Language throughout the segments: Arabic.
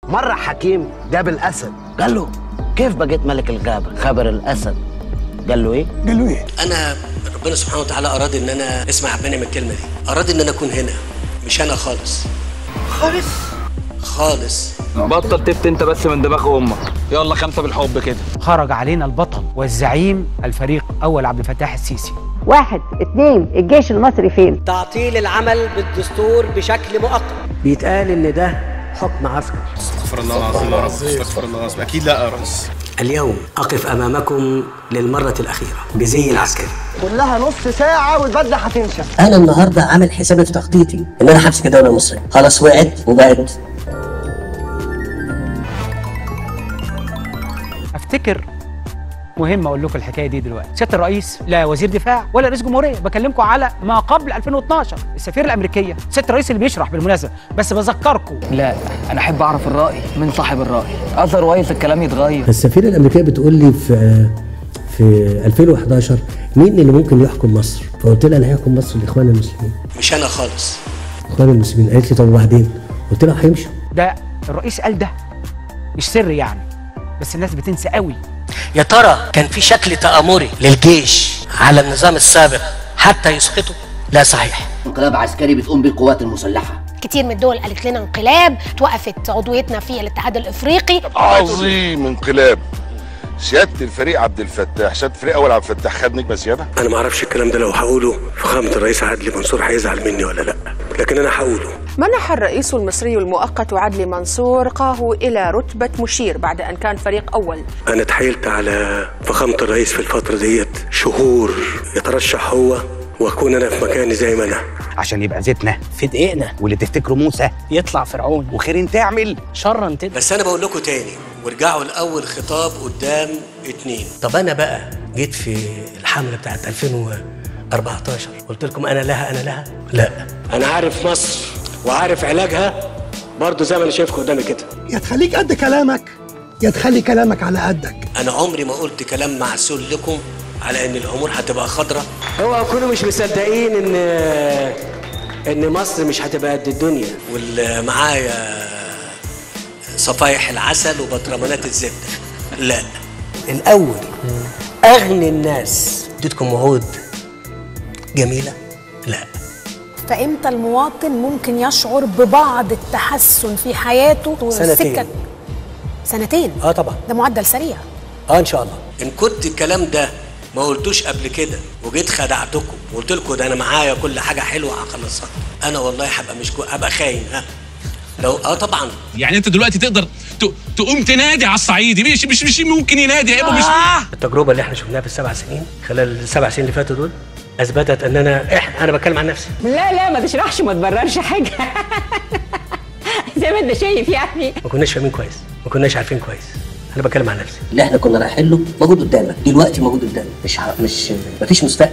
مرة حكيم جاب الأسد قال له كيف بقيت ملك الغابة؟ خبر الأسد قال له إيه؟ قال له إيه؟ أنا ربنا سبحانه وتعالى أراد إن أنا اسمع ربنا من الكلمة دي، أراد إن أنا أكون هنا، مش أنا خالص. خالص. بطل تفت انت بس من دماغ امك. يلا 5 بالحب كده. خرج علينا البطل والزعيم الفريق اول عبد الفتاح السيسي. 1 2 الجيش المصري فين؟ تعطيل العمل بالدستور بشكل مؤقت. بيتقال إن ده حكم عسكري. استغفر الله العظيم يا رب، استغفر الله العظيم. اكيد لا يا ريس. اليوم أقف أمامكم للمرة الأخيرة بزي العسكري. كلها نص ساعة والبدلة هتنشف. أنا النهاردة عامل حسابي في تخطيطي إن أنا همسك الدولة المصرية، خلاص وقعت وبقت. افتكر مهم اقول لكم الحكايه دي دلوقتي. سياده الرئيس لا وزير دفاع ولا رئيس جمهوريه، بكلمكم على ما قبل 2012. السفيره الامريكيه سياده الرئيس اللي بيشرح بالمناسبه، بس بذكركم. لا انا احب اعرف الراي من صاحب الراي، اذروايز الكلام يتغير. السفيره الامريكيه بتقول لي في 2011 مين اللي ممكن يحكم مصر؟ فقلت لها اللي هيحكم مصر الاخوان المسلمين. مش أنا خالص. الاخوان المسلمين. قالت لي طب وبعدين؟ قلت لها هيمشوا. ده الرئيس قال ده مش سر يعني، بس الناس بتنسى قوي. يا ترى كان في شكل تآمري للجيش على النظام السابق حتى يسقطه؟ لا صحيح. انقلاب عسكري بتقوم به القوات المسلحة. كتير من الدول قالت لنا انقلاب، توقفت عضويتنا في الاتحاد الافريقي. عظيم انقلاب. سيادة الفريق عبد الفتاح، سيادة الفريق أول عبد الفتاح خد نجمة زيادة؟ أنا ما أعرفش الكلام ده، لو هقوله فخامة الرئيس عدلي منصور هيزعل مني ولا لأ، لكن أنا هقوله. منح الرئيس المصري المؤقت عدلي منصور قاه إلى رتبة مشير بعد أن كان فريق أول. أنا اتحايلت على فخامة الرئيس في الفترة ديت شهور يترشح هو وأكون أنا في مكاني زي ما أنا، عشان يبقى زيتنا في دقيقنا، واللي تفتكروا موسى يطلع فرعون وخير تعمل شرا تدري. بس أنا بقول لكم تاني وارجعوا لأول خطاب قدام 2. طب أنا بقى جيت في الحملة بتاعت 2014 قلت لكم أنا لها؟ لا، أنا عارف مصر وعارف علاجها برضه زي ما أنا شايفكم قدامي كده. يا تخليك قد كلامك يا تخلي كلامك على قدك. أنا عمري ما قلت كلام معسول لكم على إن الأمور هتبقى خضرة. اوعوا تكونوا مش مصدقين إن مصر مش هتبقى قد الدنيا واللي معايا صفايح العسل وبطرمانات الزبدة. لا، الأول أغني الناس اديتكم وعود جميلة. لا. فإمتى المواطن ممكن يشعر ببعض التحسن في حياته؟ 2 طبعا. ده معدل سريع. إن شاء الله. إن كنت الكلام ده ما قلتوش قبل كده وجيت خدعتكم وقلت لكم ده أنا معايا كل حاجة حلوة هخلصها، أنا والله هبقى خاين. لو طبعا. يعني انت دلوقتي تقدر تقوم تنادي على الصعيدي، مش ممكن ينادي هيبقى مش التجربه اللي احنا شفناها في ال7 سنين، خلال ال7 سنين اللي فاتوا دول، اثبتت ان انا بتكلم عن نفسي. لا ما تشرحش ما تبررش حاجة. زي ما انت شايف يعني. ما كناش فاهمين كويس، ما كناش عارفين كويس. انا بتكلم عن نفسي. اللي احنا كنا رايحين له موجود قدامك دلوقتي، موجود قدامك، مفيش مستقبل.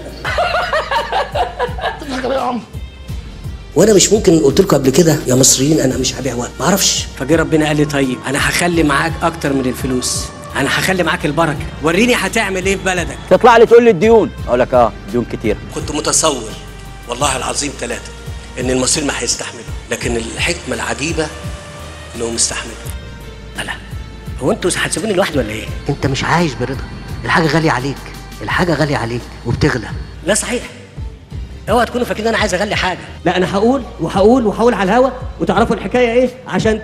وانا مش ممكن قلت لكم قبل كده يا مصريين انا مش هبيع وقت، ما اعرفش. فجه ربنا قال لي طيب انا هخلي معاك اكتر من الفلوس، انا هخلي معاك البركه، وريني هتعمل ايه في بلدك. تطلع لي تقول لي الديون، اقول لك ديون كتير. كنت متصور والله العظيم 3 ان المصريين ما هيستحملوا، لكن الحكمه العجيبه انهم استحملوا. لا هو انتوا هتسيبوني لوحدي ولا ايه؟ انت مش عايش برضا، الحاجه غاليه عليك، الحاجه غاليه عليك وبتغلى. لا صحيح، اوعى تكونوا فاكرين انا عايز اغلي حاجه. لا انا هقول على الهوا وتعرفوا الحكايه ايه عشان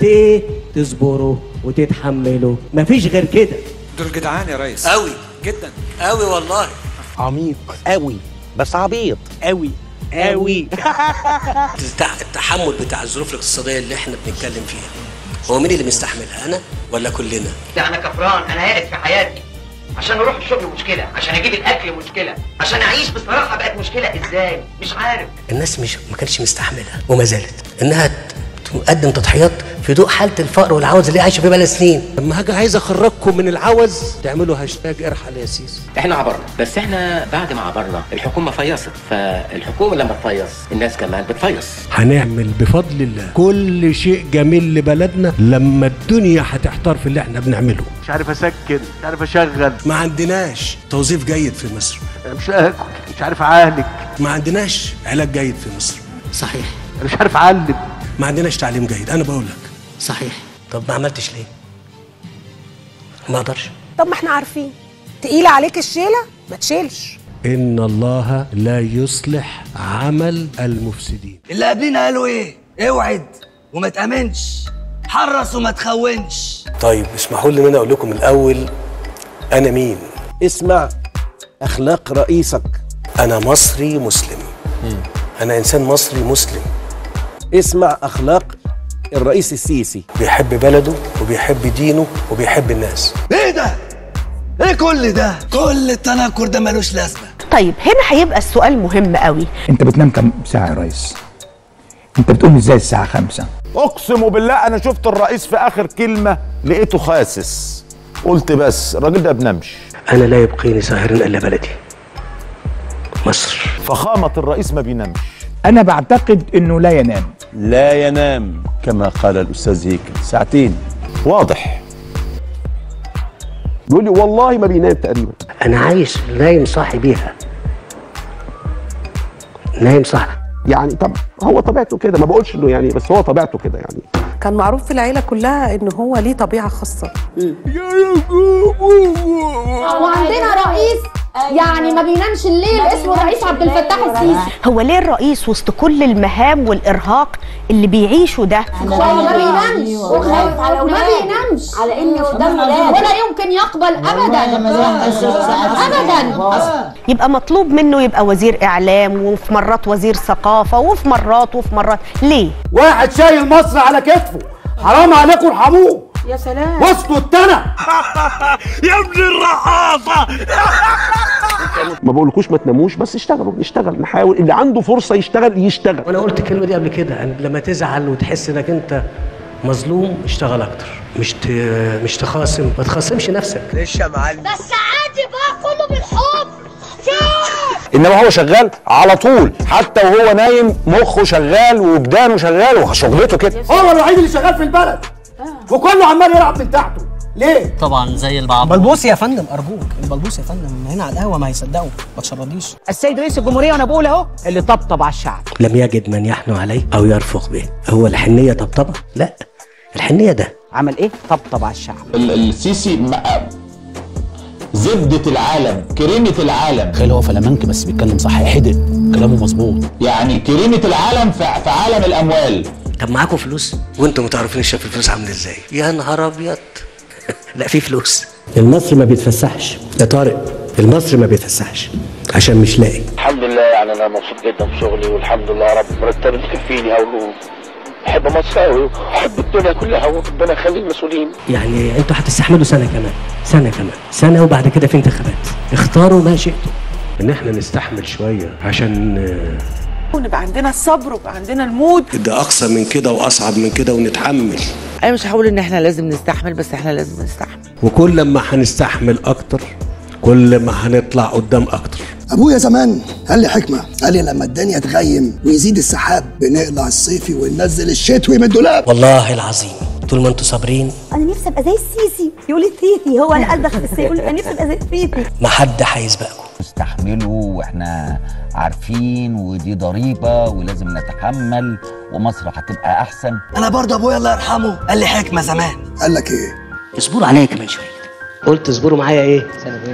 تصبروا وتتحملوا، مفيش غير كده. دول جدعان يا ريس قوي جدا، قوي والله. عميق قوي بس عبيط قوي. التحمل بتاع الظروف الاقتصاديه اللي احنا بنتكلم فيها، هو مين اللي مستحملها، انا ولا كلنا؟ ده انا كفران، انا هالك في حياتي. عشان اروح الشغل مشكله، عشان اجيب الاكل مشكله، عشان اعيش بصراحه بقت مشكله. ازاي؟ مش عارف. الناس ما كانتش مستحملها وما زالت انها تقدم تضحيات في ضوء حاله الفقر والعوز اللي عايشه فيه بقى سنين. لما هاجي عايز اخرجكم من العوز تعملوا هاشتاج ارحل يا سيسي. احنا عبرنا، بس احنا بعد ما عبرنا الحكومه فيصت، فالحكومه لما تفيص الناس كمان بتفيص. هنعمل بفضل الله كل شيء جميل لبلدنا لما الدنيا هتحتار في اللي احنا بنعمله. مش عارف اسكن، مش عارف اشغل، ما عندناش توظيف جيد في مصر، مش اكل، مش عارف اعالج، ما عندناش علاج جيد في مصر. صحيح. مش عارف اعلم، ما عندناش تعليم جيد. انا بقول لك صحيح. طب ما عملتش ليه؟ ما اقدرش. طب ما احنا عارفين تقيله عليك الشيله ما تشيلش. إن الله لا يصلح عمل المفسدين. اللي قبلنا قالوا ايه؟ اوعد وما تأمنش، حرص وما تخونش. طيب اسمحوا لي ان انا اقول لكم الاول انا مين. اسمع أخلاق رئيسك. انا مصري مسلم. انا انسان مصري مسلم. اسمع أخلاق الرئيس السيسي. بيحب بلده وبيحب دينه وبيحب الناس. ايه ده؟ ايه كل ده؟ كل التنكر ده ملوش لازمه. طيب هنا هيبقى السؤال مهم قوي. انت بتنام كم ساعه يا ريس؟ انت بتقوم ازاي الساعه 5؟ اقسم بالله انا شفت الرئيس في اخر كلمه لقيته خاسس، قلت بس الراجل ده بنمش. انا لا يبقيني ساهر الا بلدي مصر. فخامه الرئيس ما بينامش. انا بعتقد انه لا ينام. لا ينام كما قال الاستاذ هيكل، ساعتين. واضح. بيقول لي والله ما بينام تقريبا. انا عايش نايم صاحي بيها. نايم صاحي. يعني طب هو طبيعته كده، ما بقولش انه يعني، بس هو طبيعته كده يعني. كان معروف في العيله كلها ان هو ليه طبيعه خاصه. وعندنا رئيس يعني ما بينامش الليل اسمه الرئيس عبد الفتاح السيسي. هو ليه الرئيس وسط كل المهام والارهاق اللي بيعيشه ده ما بينامش وخايف على اولاده، ما بينامش على ان قدامه ولا يمكن يقبل ابدا ابدا. يبقى مطلوب منه يبقى وزير اعلام، وفي مرات وزير ثقافه، وفي مرات ليه؟ واحد شايل مصر على كتفه، حرام عليكم ارحموه. يا سلام واسكت التنى يا ابن الرقاصه. ما بقولكوش ما تناموش، بس اشتغلوا، نشتغل، نحاول، اللي عنده فرصه يشتغل. وانا قلت الكلمه دي قبل كده، لما تزعل وتحس انك انت مظلوم اشتغل اكتر، مش تخاصم، ما تخاصمش نفسك. ليش يا معلم؟ بس عادي بقى كله بالحب. انما هو شغال على طول، حتى وهو نايم مخه شغال وبدانه شغال وشغلته كده. هو الوحيد اللي شغال في البلد وكله عمال يلعب من تحته. ليه؟ طبعا زي البعض. بلبوس يا فندم ارجوك، البلبوس يا فندم هنا على القهوه ما هيصدقوا، ما تشرديش. السيد رئيس الجمهوريه وانا بقول اهو اللي طبطب على الشعب. لم يجد من يحنو عليه او يرفق به. هو الحنيه طبطبه؟ لا، الحنيه ده عمل ايه؟ طبطب على الشعب. السيسي زبدة العالم، كريمة العالم. تخيل هو فلامنك بس بيتكلم صح، حدق كلامه مظبوط. يعني كريمة العالم في عالم الأموال. طب معاكم فلوس وانتم ما تعرفوش شايف الفلوس عامله ازاي؟ يا نهار ابيض. لا في فلوس. المصري ما بيتفسحش يا طارق، المصري ما بيتفسحش عشان مش لاقي. الحمد لله يعني انا مبسوط جدا بشغلي والحمد لله رب مرتبي مكفيني او بحب مصر قوي وبحب الدنيا كلها وربنا يخلي المسؤولين. يعني انتوا هتستحملوا سنه كمان وبعد كده في انتخابات. اختاروا ما شئتم. ان احنا نستحمل شويه عشان ونبقى عندنا الصبر ويبقى عندنا المود. ده اقصى من كده واصعب من كده ونتحمل. انا مش هقول ان احنا لازم نستحمل، بس احنا لازم نستحمل. وكل ما هنستحمل اكتر كل ما هنطلع قدام اكتر. ابويا زمان قال لي حكمه، قال لي لما الدنيا تغيم ويزيد السحاب بنقلع الصيفي وننزل الشتوي من الدولاب. والله العظيم طول ما انتوا صابرين. انا نفسي ابقى زي السيسي. يقول لي تيتي، هو انا قلبك في السيسي يقول انا نفسي ابقى زي تيتي. ما حد هيسبقكم. استحملوا واحنا عارفين ودي ضريبه ولازم نتحمل ومصر هتبقى احسن. انا برضه ابويا الله يرحمه قال لي حكمه زمان. قال لك ايه؟ اصبروا عليا كمان شويه. قلت اصبروا معايا ايه؟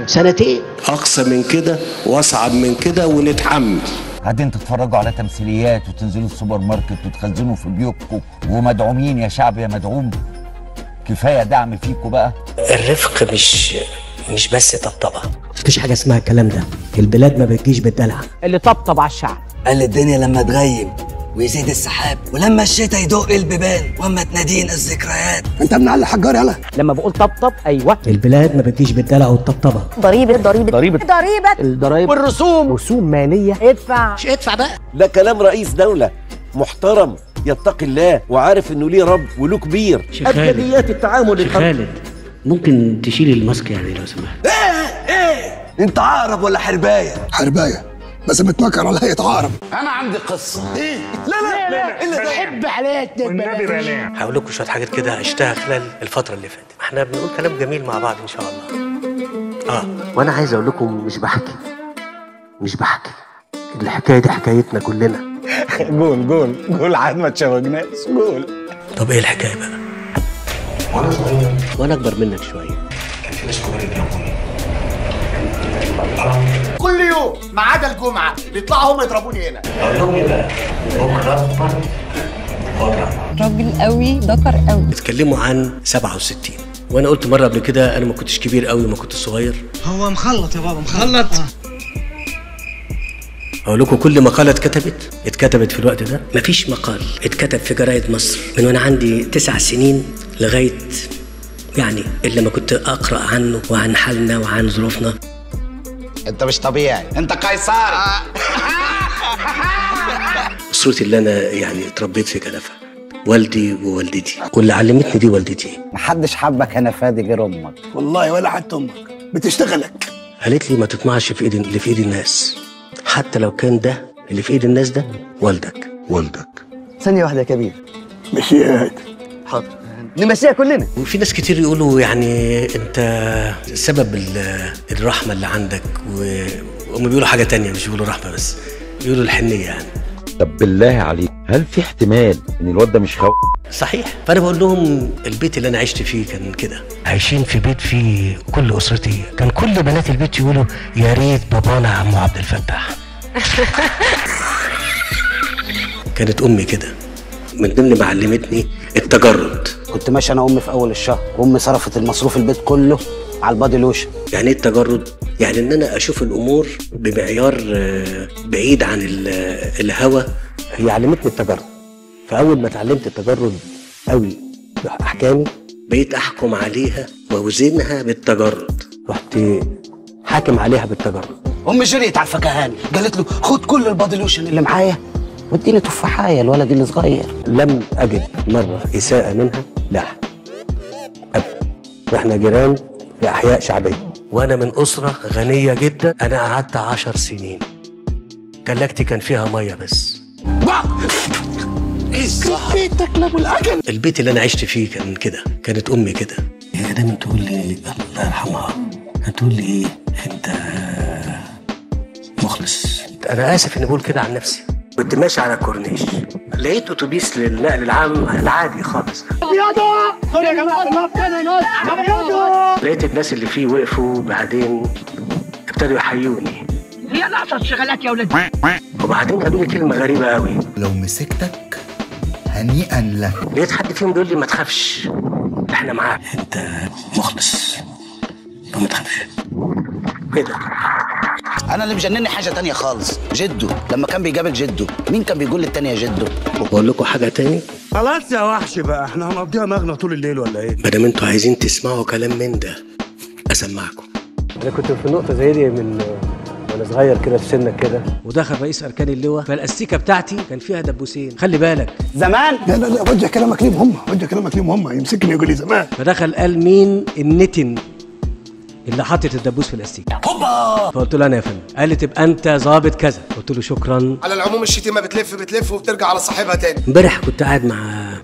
سنتين. اقصى من كده واصعب من كده ونتحمل. قاعدين تتفرجوا على تمثيليات وتنزلوا السوبر ماركت وتخزنوا في بيوتكم ومدعومين يا شعب يا مدعوم. كفايه دعم فيكم بقى. الرفق مش بس طبطبه. مفيش حاجه اسمها الكلام ده. البلاد ما بتجيش بالدلع. اللي طبطب على الشعب. قال الدنيا لما تغيم ويزيد السحاب ولما الشتاء يدق البيبان واما تنادينا الذكريات. انت ابن علي حجار يلا. لما بقول طبطب ايوه. البلاد ما بتجيش بالدلع والطبطبه. ضريبه الضرايب والرسوم. رسوم ماليه. ادفع. مش ادفع بقى. ده كلام رئيس دوله محترم يتقي الله وعارف انه ليه رب وله كبير. ابجديات التعامل. خالد ممكن تشيل الماسك يعني لو سمحت. ايه انت عقرب ولا حربايه؟ حربايه بس متنكر على هيئه عقرب. انا عندي قصه. ايه؟ لا الا ده حب عليك والنبي بلاش. هقول لكم شويه حاجات كده عشتها خلال الفتره اللي فاتت. احنا بنقول كلام جميل مع بعض ان شاء الله. وانا عايز اقول لكم مش بحكي الحكايه دي حكايتنا كلنا. قول عاد ما تشوقناش، قول. طب ايه الحكايه بقى؟ وانا صغير وانا اكبر منك شويه كان في ناس كبار بيضربوني كل يوم ما عدا الجمعه بيطلعوا هم يضربوني هنا. اقول لهم ايه بقى؟ بكره اكبر راجل قوي ذكر قوي. اتكلموا عن 67 وانا قلت مره قبل كده انا ما كنتش كبير قوي، ما كنت صغير. هو مخلط يا بابا مخلط. اقول لكم كل مقاله اتكتبت في الوقت ده. مفيش مقال اتكتب في جرايد مصر من وانا عندي 9 سنين لغايه يعني اللي ما كنت اقرا عنه وعن حالنا وعن ظروفنا. انت مش طبيعي، انت قيصري. اسرتي اللي انا يعني اتربيت في كنفها، والدي ووالدتي، واللي علمتني دي والدتي. محدش حبك انا فادي غير امك. والله ولا حتى امك بتشتغلك. قالت لي ما تطمعش في ايد اللي في ايد الناس، حتى لو كان ده اللي في ايد الناس ده والدك. ثانية واحدة يا كبير. مشيها هات. حاضر نمشيها كلنا. وفي ناس كتير يقولوا يعني انت سبب الرحمه اللي عندك، وهم بيقولوا حاجه تانية، مش بيقولوا رحمه بس، بيقولوا الحنيه يعني. طب بالله عليك، هل في احتمال ان الواد ده مش صحيح. فانا بقول لهم البيت اللي انا عشت فيه كان كده، عايشين في بيت فيه كل اسرتي، كان كل بنات البيت يقولوا يا ريت بابانا عمو عبد الفتاح. كانت امي كده من ضمن ما علمتني التجرد. كنت ماشي انا وامي في اول الشهر، وامي صرفت المصروف البيت كله على البادي لوشن. يعني ايه التجرد؟ يعني ان انا اشوف الامور بمعيار بعيد عن الهوى. هي علمتني التجرد، فاول ما اتعلمت التجرد قوي باحكامي بقيت احكم عليها واوزنها بالتجرد. رحت حاكم عليها بالتجرد. امي جريت على الفكهاني قالت له خد كل البادي لوشن اللي معايا واديني تفاحية الولد اللي صغير. لم اجد مره اساءه منها، لا ابدا. واحنا جيران في احياء شعبيه، وانا من اسره غنيه جدا. انا قعدت 10 سنين تلاجتي كان فيها ميه بس. بيتك لابو العجل. البيت اللي انا عشت فيه كان كده، كانت امي كده. هي دايما تقول لي الله يرحمها، هتقول لي ايه انت مخلص. انا اسف اني بقول كده عن نفسي. كنت ماشي على الكورنيش، لقيت اتوبيس للنقل العام العادي خالص. سوري يا جماعه لقيت الناس اللي فيه وقفوا، بعدين ابتدوا يحيوني. هي لقطه شغلات يا ولد. وبعدين قالوا لي كلمه غريبه قوي. لو مسكتك هنيئا لك. لقيت حد فيهم بيقول لي ما تخافش احنا معاك، انت مخلص ما تخافش كده. انا اللي مجنني حاجه تانية خالص، جده لما كان بيقابل جده مين كان بيقول للتاني يا جده؟ بقول لكم حاجه تاني. خلاص يا وحش بقى، احنا هنقضيها مغنى طول الليل ولا ايه؟ ما دام انتوا عايزين تسمعوا كلام من ده اسمعكم. انا كنت في نقطه زي دي من وانا صغير كده في سنك كده، ودخل رئيس اركان اللواء، فالاستيكه بتاعتي كان فيها دبوسين، خلي بالك زمان. لا وجه كلامك ليهم هم، وجه كلامك ليهم هم، يمسكني يقول لي زمان. فدخل قال مين النتن اللي حاطط الدبوس في الاستيكه؟ هوبا. فقلت له انا يا فندم. قال لي تبقى انت ظابط كذا. قلت له شكرا. على العموم الشتيمه بتلف وبترجع على صاحبها تاني. امبارح كنت قاعد مع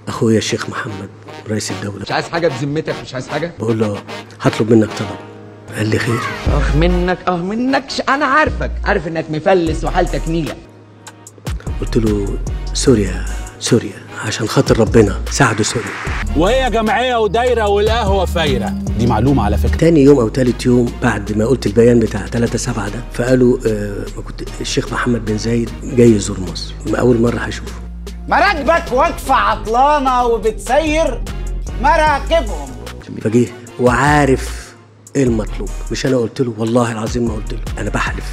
اخويا الشيخ محمد رئيس الدوله. مش عايز حاجه بذمتك؟ مش عايز حاجه؟ بقول له هطلب منك طلب. قال لي خير. منكش انا عارف انك مفلس وحالتك نيله. قلت له سوريا عشان خاطر ربنا ساعدوا سوريا. وهي جمعيه ودايره والقهوه فايره، دي معلومه على فكره. تاني يوم او تالت يوم بعد ما قلت البيان بتاع 3/7 ده، فقالوا كنت الشيخ محمد بن زايد جاي يزور مصر، اول مره هشوفه. مراكبك واقفه عطلانه وبتسير مراكبهم. فجيه وعارف ايه المطلوب. مش انا قلت له، والله العظيم ما قلت له، انا بحلف.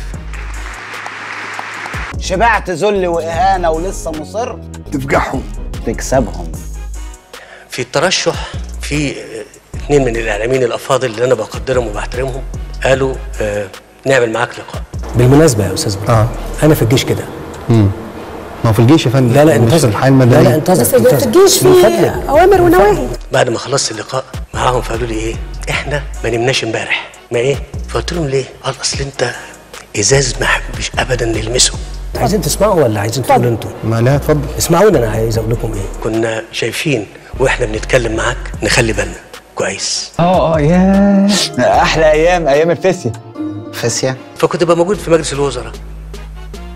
شبعت ذل واهانه ولسه مصر تفجعهم تكسبهم. في الترشح في 2 من الاعلاميين الافاضل اللي انا بقدرهم وبحترمهم قالوا نعمل معاك لقاء. بالمناسبه يا استاذ انا في الجيش كده. ما في الجيش يا فندم. لا انتظر. لا انتظر. بس في الجيش في اوامر ونواهي. بعد ما خلصت اللقاء معاهم فقالوا لي ايه احنا ما نمناش امبارح. ما ايه؟ فقلت لهم ليه؟ قال اصل انت ازاز ما حبش ابدا نلمسه. عايزين تسمعوا ولا عايزين تقولوا انتوا؟ ما لا اتفضل. اسمعوني، انا عايز اقول لكم ايه. كنا شايفين واحنا بنتكلم معاك نخلي بالنا كويس. ياه احلى ايام الفسيا. فسيا. فكنت بقى موجود في مجلس الوزراء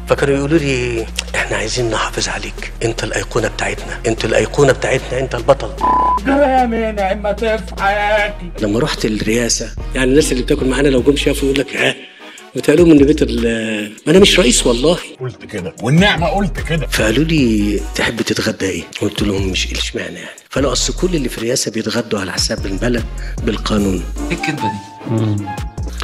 فكانوا يقولوا لي احنا عايزين نحافظ عليك، انت الايقونه بتاعتنا، انت الايقونه بتاعتنا، انت البطل. جرام نعم ما في حياتي. لما رحت الرئاسه يعني الناس اللي بتاكل معانا لو جم شافوا يقول لك ها بتقالوا من بيت ما انا مش رئيس والله. قلت كده والنعمه قلت كده. فقالوا لي تحب تتغدى ايه؟ قلت لهم مش اشمعنى يعني. فقالوا اصل كل اللي في الرئاسه بيتغدوا على حساب البلد بالقانون. ايه الكذبه دي؟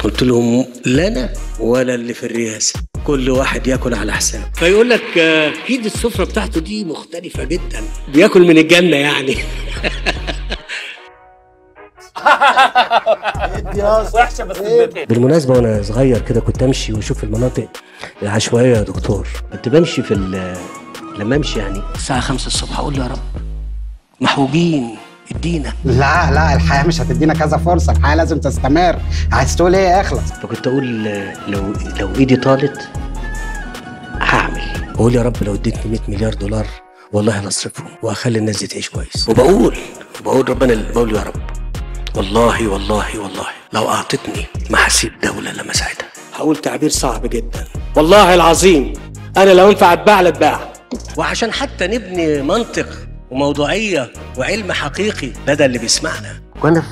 قلت لهم لا انا ولا اللي في الرئاسه، كل واحد ياكل على حساب. فيقول لك اكيد السفره بتاعته دي مختلفه جدا، بياكل من الجنه يعني. وحشه بس بالمناسبه وانا صغير كده كنت امشي واشوف المناطق العشوائيه يا دكتور. كنت بمشي لما امشي يعني الساعه 5 الصبح اقول له يا رب محوجين ادينا. لا الحياه مش هتدينا كذا فرصه، الحياه لازم تستمر. عايز تقول ايه؟ اخلص. فكنت اقول لو ايدي طالت هعمل، اقول يا رب لو اديتني 100 مليار دولار والله هنصرفهم واخلي الناس دي تعيش كويس. وبقول ربنا اللي بقول يا رب والله والله والله لو اعطتني ما هسيب دوله لما ساعتها. هقول تعبير صعب جدا والله العظيم، انا لو ينفع اتباع لاتباع. وعشان حتى نبني منطق وموضوعيه وعلم حقيقي لدى اللي بيسمعنا. وانا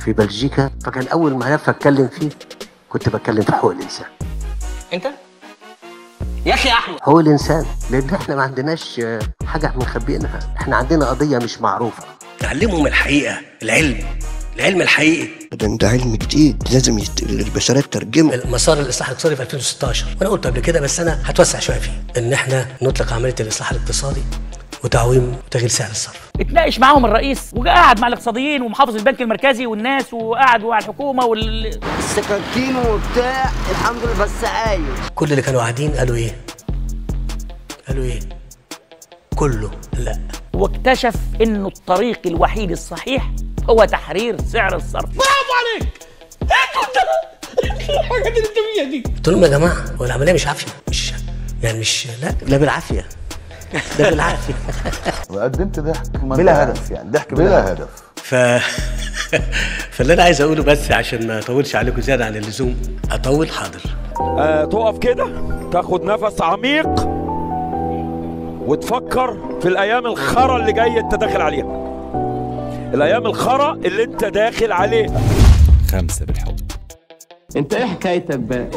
في بلجيكا فكان اول ملف اتكلم فيه كنت بتكلم في حقوق الانسان. انت يا اخي احمد حقوق الانسان، لان احنا ما عندناش حاجه مخبيينها، احنا عندنا قضيه مش معروفه. نعلمهم الحقيقه، العلم الحقيقي. ده علم جديد لازم البشريه تترجمه. مسار الاصلاح الاقتصادي في 2016 وانا قلت قبل كده بس انا هتوسع شويه فيه، ان احنا نطلق عمليه الاصلاح الاقتصادي وتعويم وتغيير سعر الصرف. اتناقش معاهم الرئيس وقعد مع الاقتصاديين ومحافظ البنك المركزي والناس وقعد مع الحكومه السكاكين وبتاع الحمد لله بس عايش. كل اللي كانوا قاعدين قالوا ايه؟ كله لا. واكتشف انه الطريق الوحيد الصحيح هو تحرير سعر الصرف. برافو عليك. الحاجات اللي انت فيها دي. قلت لهم يا جماعه هو العمليه مش عافيه، مش لا بالعافيه. ده بالعافيه. وقدمت ضحك بلا هدف، يعني ضحك بلا هدف. فاللي انا عايز اقوله بس عشان ما اطولش عليكم زياده عن اللزوم. اطول حاضر. تقف كده تاخد نفس عميق وتفكر في الايام الخرا اللي جايه انت داخل عليها. الايام الخرا اللي انت داخل عليها. 5 بالحب. انت ايه حكايتك بقى؟